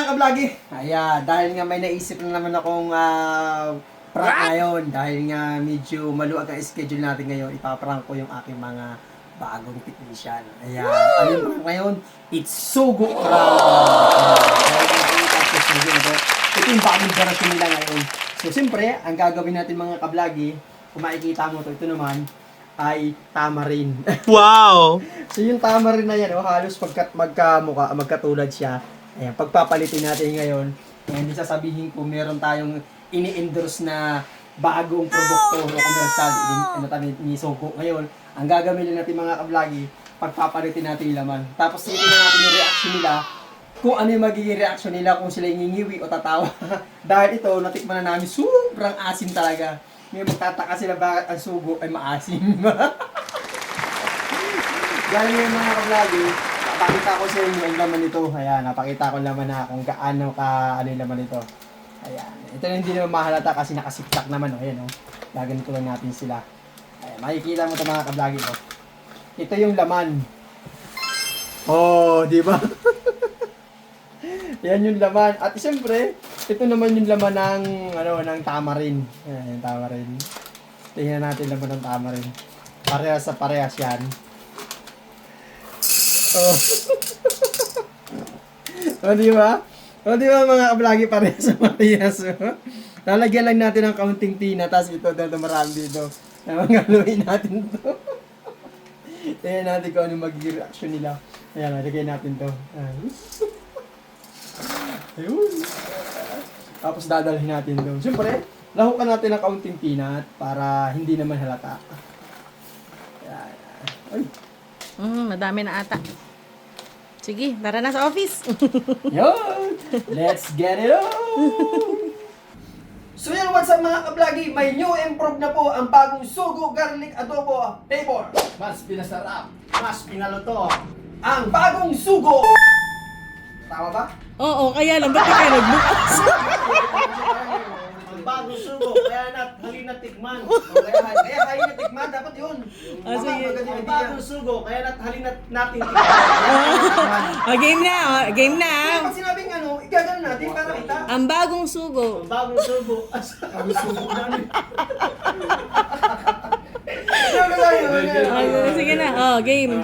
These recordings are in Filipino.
kablagi? Ayan, dahil nga may naisip na naman akong prank ngayon. Dahil nga medyo maluwag ang schedule natin ngayon, ipaprank ko yung aking mga bagong technician. Ayan, ano yung prank ngayon? It's Sugo prank! Ito yung bagong generation nila ngayon. So, siyempre, ang gagawin natin mga kablagi, kung makikita mo ito naman, ay tamarin. Wow! So yung tamarin na yan, halos magkatulad siya. Ayan, pagpapalitin natin ngayon. Ayan, sasabihin ko meron tayong ini-endorse na bagong produkto o commercial ni Sugo. Ngayon, ang gagawin natin mga kablagi, pagpapalitin natin yung laman. Tapos titignan natin yung reaction nila, kung ano yung magiging reaction nila, kung sila ngingiwi o tatawa. Dahil ito, natikman na namin, sobrang asim talaga. May magtataka sila bakit ang sugo ay maasim. Dahil yung mga kablagi, napakita ko sa inyo ang laman nito. Ayan, napakita ko laman na kung gaano ano yung laman nito. Ayan, ito hindi naman mahalata kasi nakasiplak naman. Ayan, gaganito lang natin sila. Ayan, makikita mo ito mga kablagi. Ito yung laman. Oh, di ba? Yan yung laman. At siyempre, ito naman yung laman ng tamarin. Ayan, yung tamarin. Tingnan natin laman ng tamarin. Parehas sa parehas yan. Oh. O, di ba? O, di ba mga kablagi parehas sa parehas? Lalagyan lang natin ng kaunting tina, tapos ito, marami dito. Galuin natin to. Tingnan natin kung ano magiging reaction nila. Ayan, lagyan natin to. Ayun. Tapos dadalhin natin doon. Siyempre, lahukan natin ng kaunting peanut para hindi naman halata. Ayan. Ay. Madami na ata. Sige, tara na sa office. Yun! Let's get it on! So yun, what's up mga kablagi? May new improve na po ang bagong Sugo Garlic Adobo Flavor. Mas pinasarap, mas pinaluto. Ang bagong Sugo! Tama ba? Oo, kaya lang, ba't ka nagbukas? Ang bagong Sugo, kaya halina tikman. Kaya halina tikman, dapat yun. Sige. Ang bagong Sugo, kaya halina natin tikman. Game na, game na. Pag sinabing igagano natin para kita. Ang bagong sugo. Ang bagong Sugo. Ang Sugo namin. Sige na, game.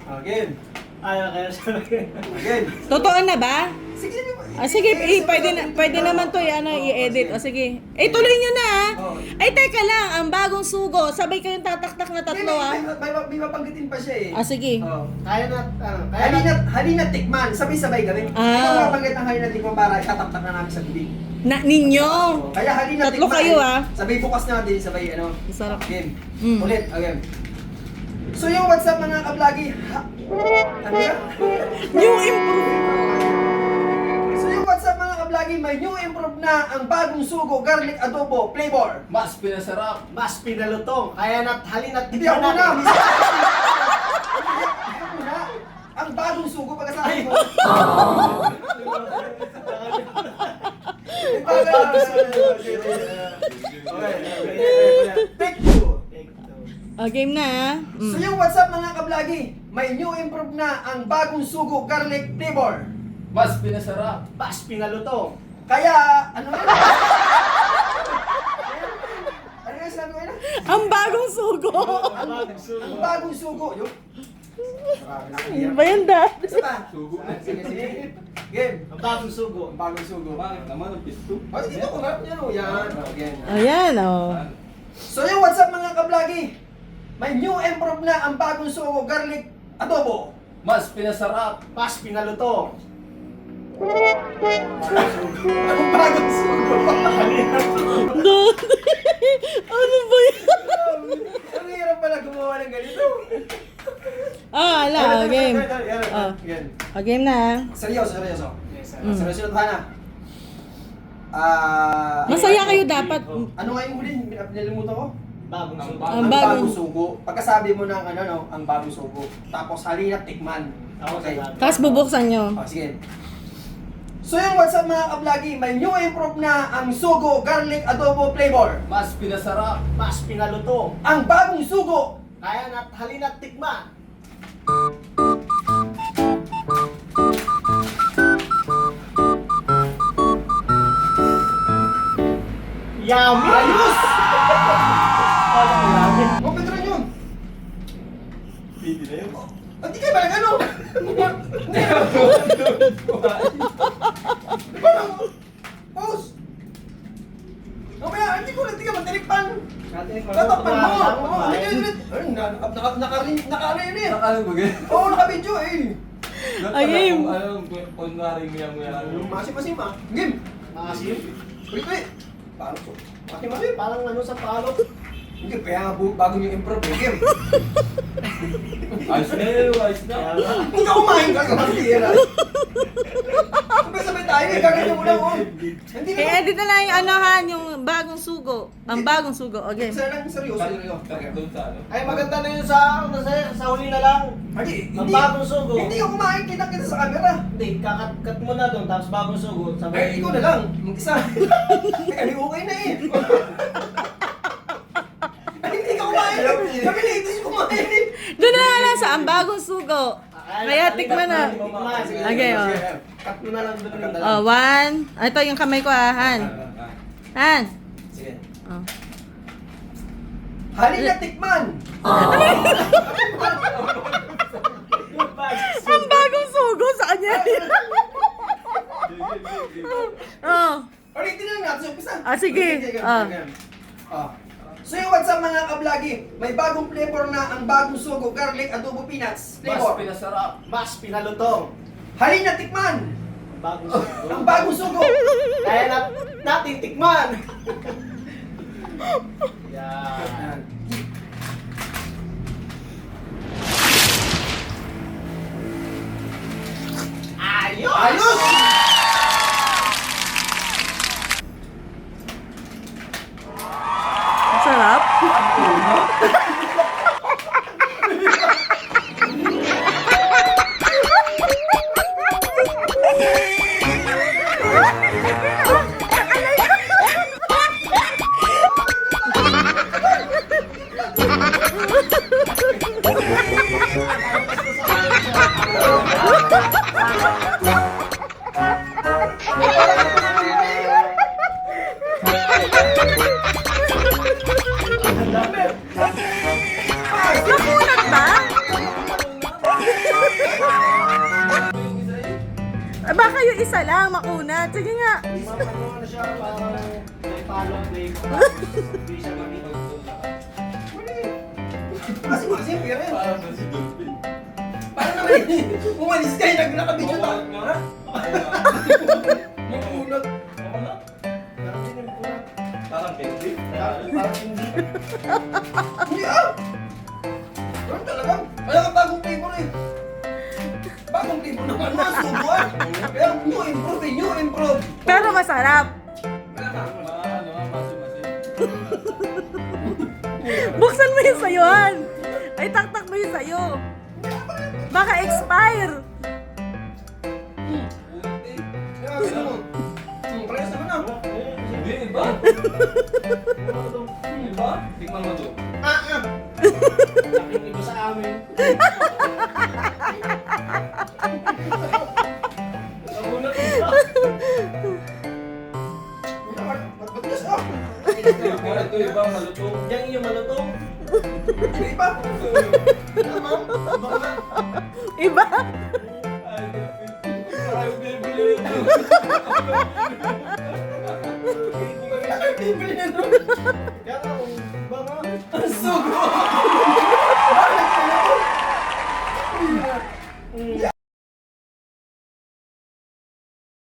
Again. Ayaw kaya siya again. Totoo na ba? Sige, Sige, pwede naman to i-edit. Sige. Tuloy nyo na Ay, teka lang, ang bagong sugo. Sabay kayong tataktak na tatlo May mapanggitin pa siya eh. Sige. Kaya halina tikman. Sabay-sabay gawin. Ikaw mapanggit ang halina tikman para itataktak na namin sa bibig. Ninyo. Kaya halina tikman. Tatlo kayo Sabay bukas natin, sabay Masarap. Game. Ulit, again. So yung what's up mga kablagi? Ano yan? New improve. So yung what's up mga kablagi? May new improve na ang bagong Sugo Garlic Adobo Flavor. Mas pinasarap. Mas pinalutong. Kaya halina't tikman natin. Ang bagong Sugo pagkasabi mo. Take two. Game na So yung what's up mga kablagi? May new improve na ang bagong Sugo Garlic Flavor. Mas pinasarap. Mas pinalutong. Kaya, ano yan? Ano yung sinabi ko yun? Ang bagong sugo. Ang bagong Sugo. Yun. Ba yan, Dad? Isa pa. Sige, sige. Game. Ang bagong sugo. Ang bagong Sugo. Bakit naman ang pisto? Oh, dito ko harap niya. Yan. Again. Ayan, So yung what's up mga kablagi? May new improve na ang bagong Sugo Garlic Adobo. Mas pinasarap. Mas pinalutong. Ang bagong Sugo. Dad. Ano ba yan? Ang hirap pala gumawa ng ganito. Game. Game. Game na. Seryoso. Seryoso na tayo na. Masaya kayo dapat. Ano nga yung huli? Nilimutan ko? Bagong sugo. Ang Ang bagong- bagong sugo. Pagkasabi mo ng ang bagong sugo. Tapos halina't tikman. Okay. Tapos bubuksan nyo. Sige. So yung what's up mga kablagi? May new improve na ang Sugo Garlic Adobo Flavor. Mas pinasarap. Mas pinalutong. Ang bagong sugo. Kaya halina't tikman. Yummy! Ayos! Kala ko yummy. Oh, pwede rin yun. Pwede na yun. Hindi kayo ba ano? Pause! Mamaya, hindi ka matinikpan. Tatakpan mo! Oo, hindi kayo ulit. Ay, naka-ano yun eh. Ano ba ganyan? Oo, naka-video eh. Ayim. Kunwari nguya-nguya. Masim-masim ah. Game! Masim? Ulit. Parang so. Masim-masim, parang ano sa palo. Hindi, kaya nga bago nyo improve eh. Game! Ayos na yun, ayos na. Hindi ka kumain ka sa matira. Sabay-sabay tayo eh, gagawin mo lang oh. Hindi na. I-edit na lang yung anohan, yung bagong sugo. Ang bagong sugo. Okay. Isa lang, seryoso. Doon sa ano. Ay, maganda na yun sa huli na lang. Hindi, Ang bagong sugo. Hindi ka kumain, kita sa camera. Hindi, kakat mo na doon, tapos bagong sugo. Ay, ikaw na lang, mag-isa. Ay, okay na eh. Ay, hindi ka kumain. Kami na ito yung kumain eh. Doon na lang sa ang bagong sugo. Kaya tikman na. Okay, oh. Cut mo na lang doon ng Oh, one. Ito yung kamay ko ah, Han. Han. Sige. Oh. Halina tikman! Ang bagong sugo sa kanya. Oh. Ulitin na natin sa umpisa. Ah, sige. Sige, Ah. Ah. So yung what's up mga kablagi, may bagong flavor na ang bagong sugo, garlic, adobo, peanuts. Mas Flavor. pinasarap. Mas pinalutong. Halina tikman! Bagong sugo. Ang bagong sugo! Kaya natin tikman. Yan. Ayos! Ayos! Sarap. Nakunat ba? Baka yung isa lang makunat. Sige nga. Ano na siya, parang may palo, may hindi siya makita. Kasi pero yun. Parang ba si Dolphin? Parang naman umalis kayo, nagnakabidyo ta. nga. Makunat. Parang hindi yung kulat. Parang hindi. Parang hindi. Hindi ah! Parang talagang, kaya ka bagong flavor eh. Bagong flavor naman na, sugo ah. Kaya new improve eh, new improve. Pero masarap. Ano, masim-masim. Buksan mo yung sayo, Han. Ay, taktak mo yung sayo. Baka expire. Ulit eh. Kaya gusto mo. Parehas naman ah. Hindi, iba. Iba? Tingnan mo to. Ah. Laking iba sa amin. Nakunat iba. Matigas ah. Ito iba, malutong. Yan yung malutong. Hindi ba? Tama. Iba ka na. Iba. Ay, parang bibili ito. Hindi ko kaya bibili na no. Kaya nga,